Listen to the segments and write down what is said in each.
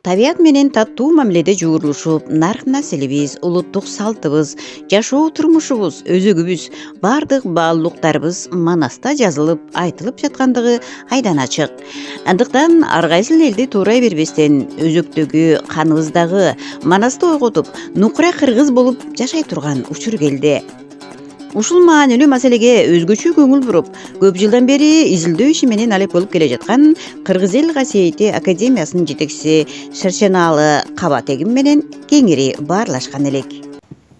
Табиат менен таттуу мамиледе жуурулушуп, нарк-населибиз, улуттук салтыбыз, жашоо турмушубуз, өзөгүбүз, бардык баалуулуктарыбыз Манаста жазылып, айтылып жаткандыгы айдан ачык. Андыктан ар кайсыл элди туурай бербестен, өзөктөгү, каныбыздагы Манасты ойготуп, нукура кыргыз болуп жашай турган учур келди. Ушул маанилүү маселеге өзгөчө көңүл буруп, көп жылдан бери изилдөө иши менен алек болуп келе жаткан Кыргыз эл касиети академиясынын жетекчиси Шершенаалы Кабатегим менен кеңири баарлашкан элек.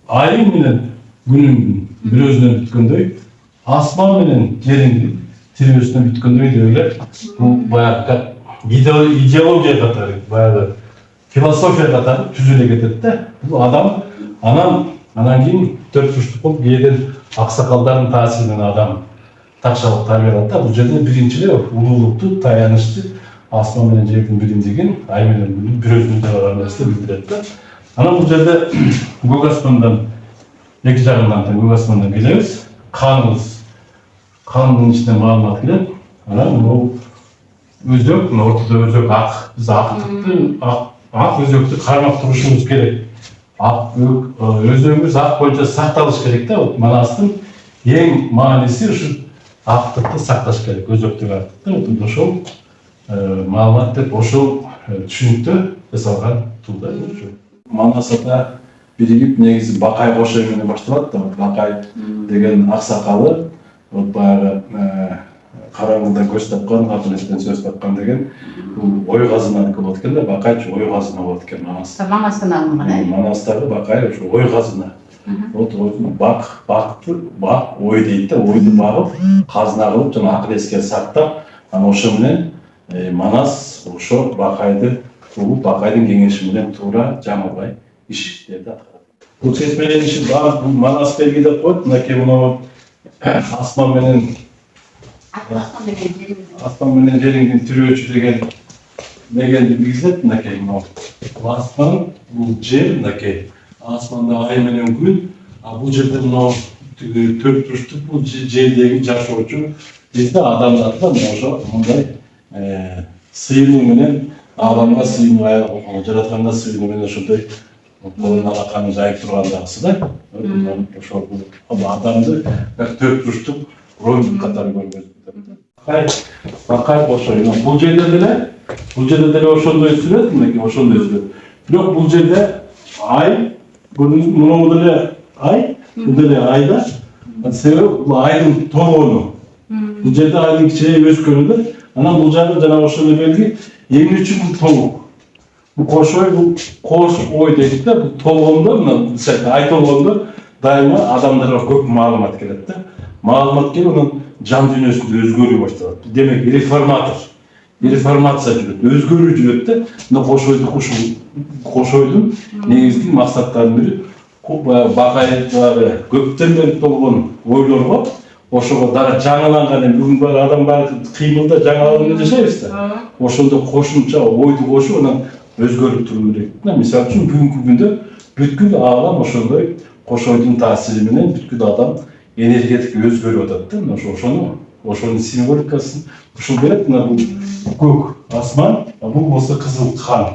Айың менен күнүң бирөөсүнөн бүткөндөй, асман менен жериң тирөөсүнөн бүткөндөй деп эле, бул баягы идеология катары, баягы философия катары түзүлө кетет да. Бул адам анан кийин төрт бурчтук болуп кээден аксакалдардын таасиринен адам такшалык тарбияланат да. Бул жерде биринчи эле улуулукту, таянычты асман менен жердин биримдигин, ай менен күндүн бирөөсүнөн жаралган нерсе билдирет да. Анан бул жерде көк асмандан эки жагынан көк асмандан келебиз. Кандын ичинен маалымат келет. Анан бул өзөк, ортодо өзөк ак, биз ак өзөктү кармап турушубуз керек. Өзөгүбүз ак боюнча сакталыш керек да. Манастын эң мааниси ушу актыкты сакташ керек, өзөктөгү актыкты. Ошол маалымат деп ошол түшүнүктө жасалган туулда. Манасата биригип негизи Бакай кошой менен башталат да. Бакай деген аксакалы баягы караңгыда көз тапкан, капелестен сөз тапкан деген бул ой казынаныкі болот экен да. Бакайчы ой казына болот экен Манаста. Манастан алынган. Манастагы Бакай ошо ой казына. Вот бак ой дейт да. Ойду багып, казына кылып, жана акыл-эске сактап, анан ошо менен Манас ошо Бакайды угуп, Бакайдын кеңеши менен туура жаңылбай иштерди аткарат. Бул чечмелердин иши баары Манас белги деп коет. Мынакей мына асман менен жериңдин тирөөчү дегенди билгизет. Мынакей бул асман, бул жер, мынакей асманда ай менен күн, а бул жерде мына төрт бурчтук бул жердеги жашоочу дейт да, адамдар да ошо мындай сыйынуу менен ааламга сыйынуу, жаратканга сыйынуу менен ошондой колун алаканын жайып тургандагысы да. Ошол адамды төрт бурчтук роль катары көргөзүп. Бакай кошой. Бул жерде деле ошондой сүрөт, мынакей ошондой сүрөт. Бирок бул жерде ай, мынау деле ай, бул деле айда. Себеби бул айдын толгону. Бул жерде айдын кичинейип өскөнү да. Анан бул жагы жана ошондой белги, эмне үчүн бул толук? Бул кошой, бул кош ой дейт да. Бул толгондо, мына ай толгондо дайыма адамдарга көп маалымат келет да. Маалымат келип, анан жан дүйнөсүндө өзгөрүү башталат. Демек, реформация жүрөт, өзгөрүү жүрөт да. Мына кошойдун негизги максаттарынын бири Бакай көптөн бери болгон ойлорго, ошого дагы жаңыланган, бүгүн бар адам бар кыймылда жаңыланып менен жашайбыз да. Ошондо кошумча ойду кошуп, анан өзгөрүп туруу керек. Мисалы үчүн бүгүнкү күндө бүткүл аалам ошондой кошойдун таасири менен бүткүл адам энергетик өзгөрүп атат да. Ошонун символикасын ушул берет. Мына бул көк асман, бул болсо кызыл кан.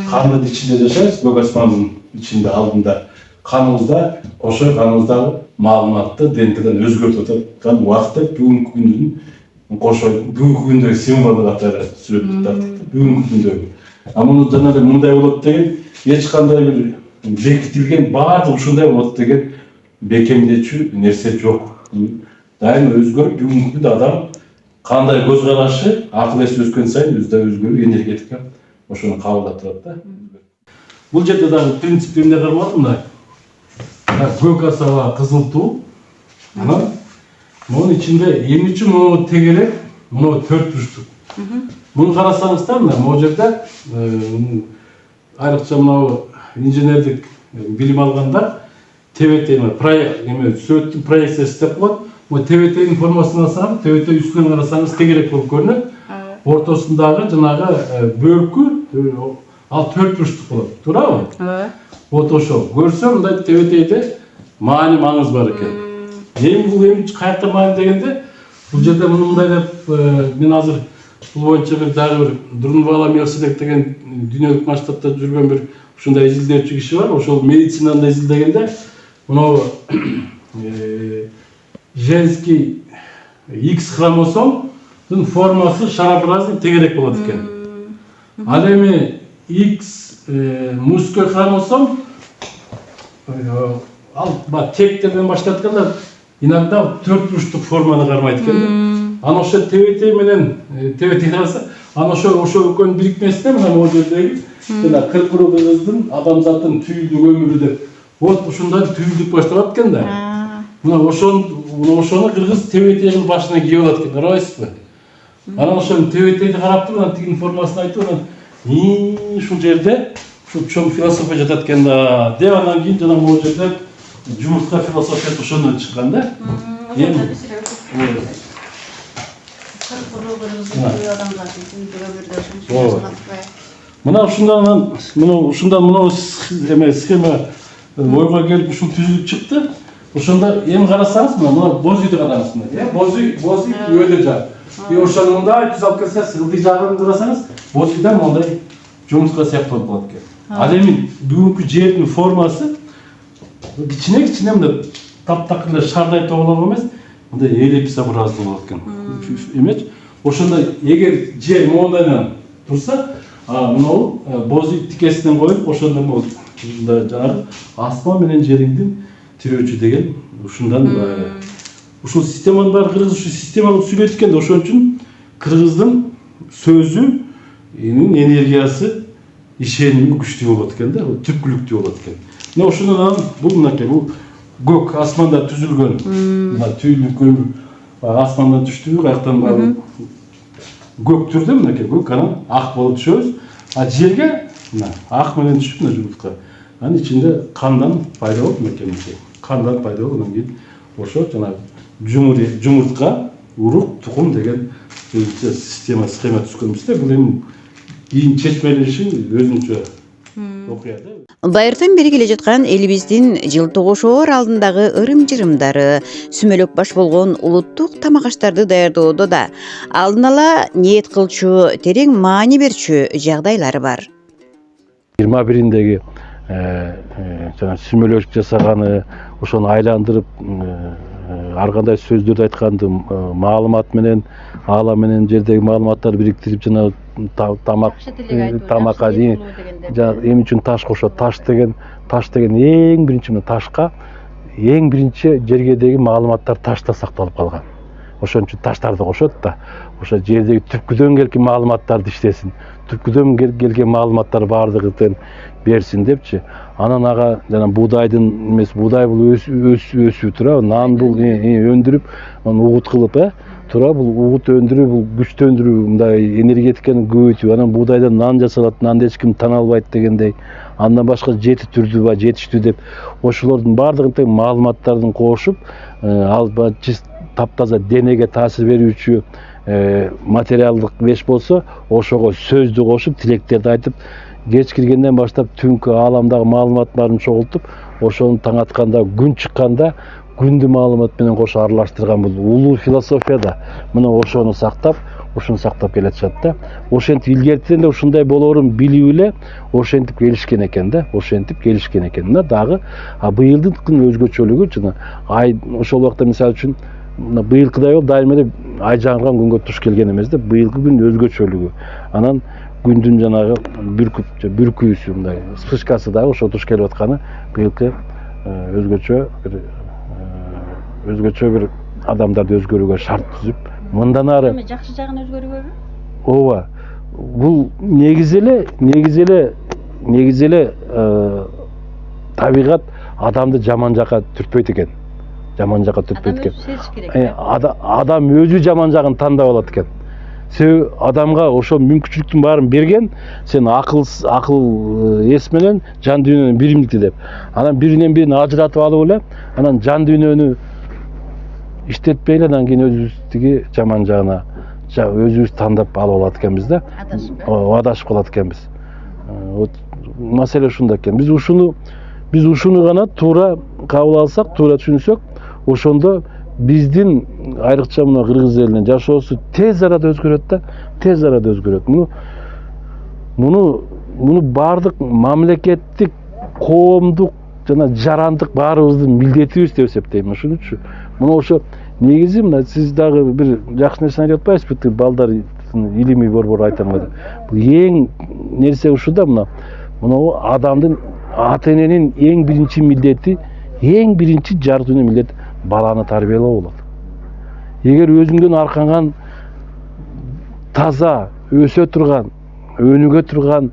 Кандын ичинде жашайбыз, көк асмандын ичинде алдында. Каныбызда, кошой каныбыздагы маалыматты ДНКдан өзгөртүп аткан убакытта бүгүнкү күндүн кошойдун бүгүнкү күндөгү символу катары сүрөттү тарттык. Бүгүнкү күндөгү. Муну жана мындай болот деген, эч кандай бир бекитилген баардык ушундай болот деген бекемдечү нерсе жок. Дайым өзгөрүп, бүгүнкү күндө адам кандай көз карашы, акыл-эси өскөн сайын өзгөрүү, энергетика ошону кабылдап турат да. Бул жерде дагы принцип эмне каралат мындай. Көк асаба кызыл туу. Анан мунун ичинде эмне үчүн муну тегерек, муну төрт бурчтук. Муну карасаңыздар, могу жерде айрыкча мына инженердик билим алгандар ТВТ сүрөттүн проекциясы деп коет. ТВТнин формасына карасаңыз, ТВТ үстүнөн карасаңыз тегерек болуп көрүнөт. Ортосундагы жанагы бөлүккү ал төрт бурчтук болот. Туурабы? Вот ошол. Көрсө мындай ТВТде маани маңыз бар экен. Эми бул каякта маани дегенде, бул жерде муну мындай деп мен азыр бул боюнча бир дагы бир Дурнубала Мелсидек деген дүйнөлүк масштабта жүргөн бир ушундай изилдөөчү киши бар. Ошол медицинада изилдегенде мына женский X хромосомдун формасы шарообразный тегерек болот экен. Ал эми X мужской хромосом ал тектерден баштатканда иногда төрт бурчтук форманы кармайт экен. Аны ошо тебетей менен тебетей калса, аны ошо экөөнүн бирикмесинде мына могу жердеги жана кыркыруу кыздын адамзаттын түйүлдүк өмүрү деп вот ушундай түйүлдүк башталат экен да. Мына ошону кыргыз тебетейдин башына кийип алат экен, карабайсызбы? Анан ошону тебетейди карап туруп, анан тигинин формасын айтып, анан ушул жерде ушу чоң философия жатат экен да деп, анан кийин жана могу жерде жумуртка философиясы ошондон чыккан да. Мына ушундан схема ойго келип ушул түзүлүп чыкты. Ошондо эми карасаңыз, мына бозүйдү караңыз, бозүй өйдө жак. Ошону мындай түз алып келсеңиз, ылдый жагын карасаңыз, бозүйдан мындай жумуртка сыяктуу болот экен. Ал эми бүгүнкү жердин формасы кичине мындай таптакыр шардай тоголор эмес, мындай эллипсообразный болот экен. Эмечи? Ошондо эгер жер моундан турса, мынау бозүй тикесинен коюп, ошондо болот. Жанагы асман менен жериңдин тирөөчү деген ушундан ушул системанын баары кыргыз ушу системалык сүйлөйт экен да, ошон үчүн кыргыздын сөзүнүн энергиясы ишеними күчтүү болот экен да, түпкүлүктүү болот экен. Мына ошондон бул мынакей, бул көк асманда түзүлгөн мына түйүлдүк өмүр асмандан түштү, каяктан баары көк түрдө мынакей көк, анан ак болуп түшөбүз. А жерге мына ак менен түшүп мына жумуртка. Анын ичинде кандан пайда болуп мынакей. Кандан пайда болуп, анан кийин ошо жанагы жумуртка, урук, тукум деген схема түзгөнбүз. Бул эми кийин чечмелеши өзүнчө окуя да. Байыртан бери келе жаткан элибиздин жылтыгошоор алдындагы ырым-жырымдары, сүмөлөк баш болгон улуттук тамак аштарды даярдоодо да алдын ала ниет кылчу, терең маани берчү жагдайлары бар. 21-деги жана сүмөлөк жасаганы, ошону айландырып ар кандай сөздөрдү айтканды маалымат менен, аала менен жердеги маалыматтарды бириктирип жана тамакка дейин эми үчүн таш кошот. Таш деген эң биринчи ташка эң биринчи жергедеги маалыматтар ташта сакталып калган. Ошон үчүн таштарды кошот да. Ошо жердеги түпкүдөн келген маалыматтарды иштесин. Түпкүдөн келген маалыматтар баардыгын берсин депчи. Анан ага жана буудайдын эмес, буудай бул өсүү тура, нан бул өндүрүп, угут кылып, тура бул угут өндүрүү, бул күчтөндүрүү, мындай энергетиканы көбөйтүү. Анан буудайдан нан жасалат, нанды эч ким тана албайт дегендей. Андан башка жети түрдүү ба, жетиштүү деп ошолордун баардыгын тең маалыматтардын кошуп, ал таптаза денеге таасир берүүчү материалдык вещь болсо, ошого сөздү кошуп, тилектерди айтып, кеч киргенден баштап түнкү ааламдагы маалыматтарын чогултуп, ошону таң атканда, күн чыкканда күндү маалымат менен кошо аралаштырган бул улуу философия да. Мына ошону сактап келе жатат да. Ошентип илгертен эле ушундай болоорун билип эле ошентип келишкен экен да. Мына дагы быйылдын өзгөчөлүгү жана ошол убакта мисалы үчүн быйылкыдай болуп дайым эле ай жаңырган күнгө туш келген эмес да. Быйылкы күн өзгөчөлүгү. Анан күндүн жанагы бүркүүсү мындай вспышкасы дагы ошо туш келип атканы быйылкы өзгөчө бир адамдарды өзгөрүүгө шарт түзүп, мындан ары Жакшы жагын өзгөрүүгөбү? Ооба. Бул негизи эле табигат адамды жаман жакка түртпөйт экен. Адам өзү жаман жагын тандап алат экен. Себеби адамга ошо мүмкүнчүлүктүн баарын берген, сен акыл эс менен жан дүйнөнү биримдикти деп. Анан биринен бирин ажыратып алып эле, анан жан дүйнөнү иштетпей эле, анан кийин өзүбүздү жаман жагына өзүбүз тандап алып алат экенбиз да. Адашып калат экенбиз. Маселе ушунда экен. Биз ушуну гана туура кабыл алсак, туура түшүнсөк, ошондо биздин айрыкча мына кыргыз элинин жашоосу тез арада өзгөрөт да, тез арада өзгөрөт. Муну баардык мамлекеттик, коомдук жана жарандык баарыбыздын милдетибиз деп эсептейм. Ошон үчүн мына ошо негизи мына сиз дагы бир жакшы нерсени айтып атпайсызбы? Балдар илимий борбор айтамады. Бул эң нерсе ушул да мына адамдын ата эненин эң биринчи милдети, эң биринчи жар дүнү милдети баланы тарбиялоо болот. Эгер өзүңдөн арканган таза өсө турган, өнүгө турган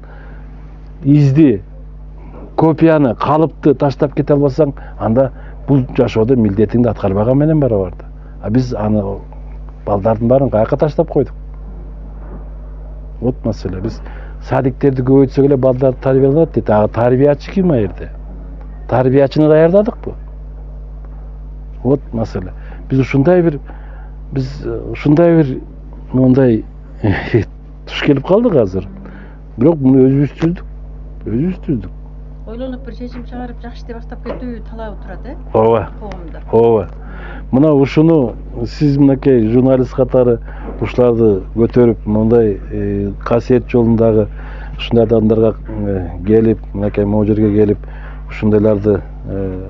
изди, копияны, калыпты таштап кете албасаң, анда бул жашоодо милдетиңди аткарбаган менен барабар да. А биз аны балдардын баарын каяка таштап койдук? Вот маселе. Биз садиктерди көбөйтсөк эле балдарды тарбияланат дейт. Ага тарбиячы ким а жерде? Тарбиячыны даярдадыкпы? Вот маселе. Биз ушундай бир мындай туш келип калдык азыр. Бирок муну өзүбүз түздүк. Ойлонуп бир чечим чыгарып жакшы баштап кетүү талабы турат, Ооба. коомдо. Ооба. Мына ушуну сиз мынакей журналист катары ушуларды көтөрүп, мындай касиет жолундагы ушундай адамдарга келип, мынакей могу жерге келип, ушундайларды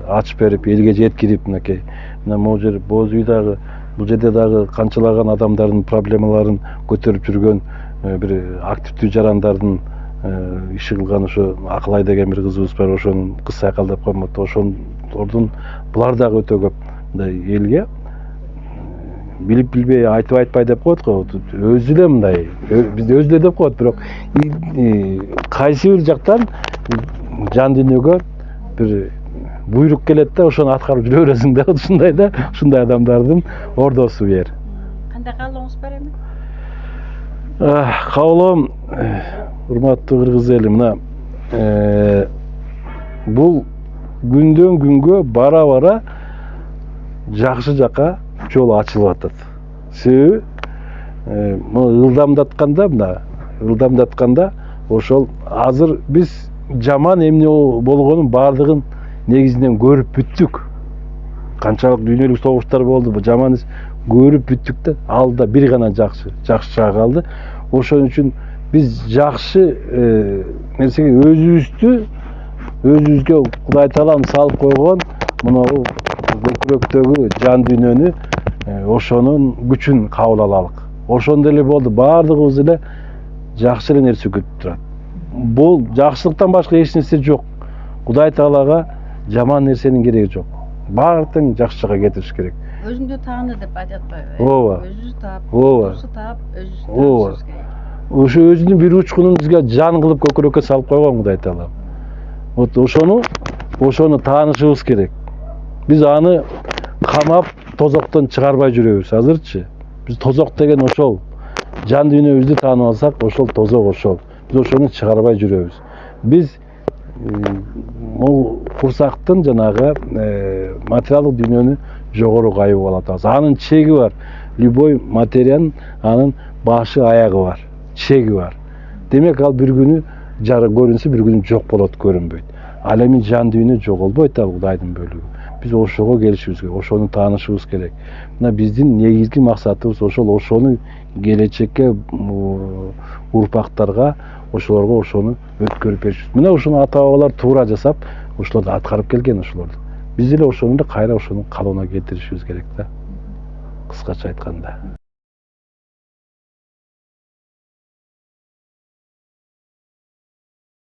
ачып берип, элге жеткирип, мынакей мына могу жер Боз үй дагы, бул жерде дагы канчалаган адамдардын проблемаларын көтөрүп жүргөн бир активдүү жарандардын иши кылган ошо Акылай деген бир кызыбыз бар, ошонун кыз сайкалдап коймот. Ошонун булар дагы өтө көп мындай элге билип билбей, айтып айтпай деп коет го. Өзү эле мындай, бизде өзү эле деп коет, бирок кайсы бир жактан жан дүйнөгө бир буйрук келет да, ошону аткарып жүрө бересиң да, ушундай адамдардын ордосу бер. Кандай каалооңуз бар эми? Каалоом, урматтуу кыргыз эли, мына бул күндөн күнгө бара жакшы жака жол ачылып атат. Себеби ылдамдатканда ошол азыр биз жаман эмне болгонун баардыгын негизинен көрүп бүттүк. Канчалык дүйнөлүк согуштар болду, жаман көрүп бүттүк да, алда бир гана жакшы жагы калды. Ошон үчүн биз жакшы нерсеге өзүбүзгө Кудай Таалам салып койгон мынау көкүрөктөгү жан дүйнөнү, ошонун күчүн кабыл алалык. Ошондой эле болду, баардыгыбыз эле жакшы эле нерсе күтүп турат. Бул жакшылыктан башка эч нерсе жок. Кудай Таалага жаман нерсенин кереги жок. Баардыгын жакшы жака кетириш керек. Өзүңдү тааны деп айтатпайбы? Ооба. Өзүбүз таап, Ооба. өзүбүз Ооба. Ошо өзүнүн бир учкунун бизге жан кылып көкүрөккө салып койгон Кудай Таалам. Вот ошону таанышыбыз керек. Биз аны камап тозоктон чыгарбай жүрөбүз азырчы. Биз тозок деген ошол. Жан дүйнөбүздү таанып алсак, ошол тозок ошол. Биз ошону чыгарбай жүрөбүз. Биз могу курсактын жанагы материалдык дүйнөнү жогору кайып алатабыз. Анын чеги бар. Любой материянын анын башы аягы бар. Чеги бар. Демек ал бир күнү жары көрүнсө, бир күнү жок болот, көрүнбөйт. Ал эми жан дүйнө жоголбойт, ал Кудайдын бөлүгү. Биз ошого келишибиз керек, ошону таанышыбыз керек. Мына биздин негизги максатыбыз ошону келечекке урпактарга, ошолорго ошону өткөрүп бериш. Мына ошону ата-бабалар туура жасап, ошолорду аткарып келген ошолорду. Биз эле ошону кайра ошонун калыбына келтиришибиз керек да. Кыскача айтканда.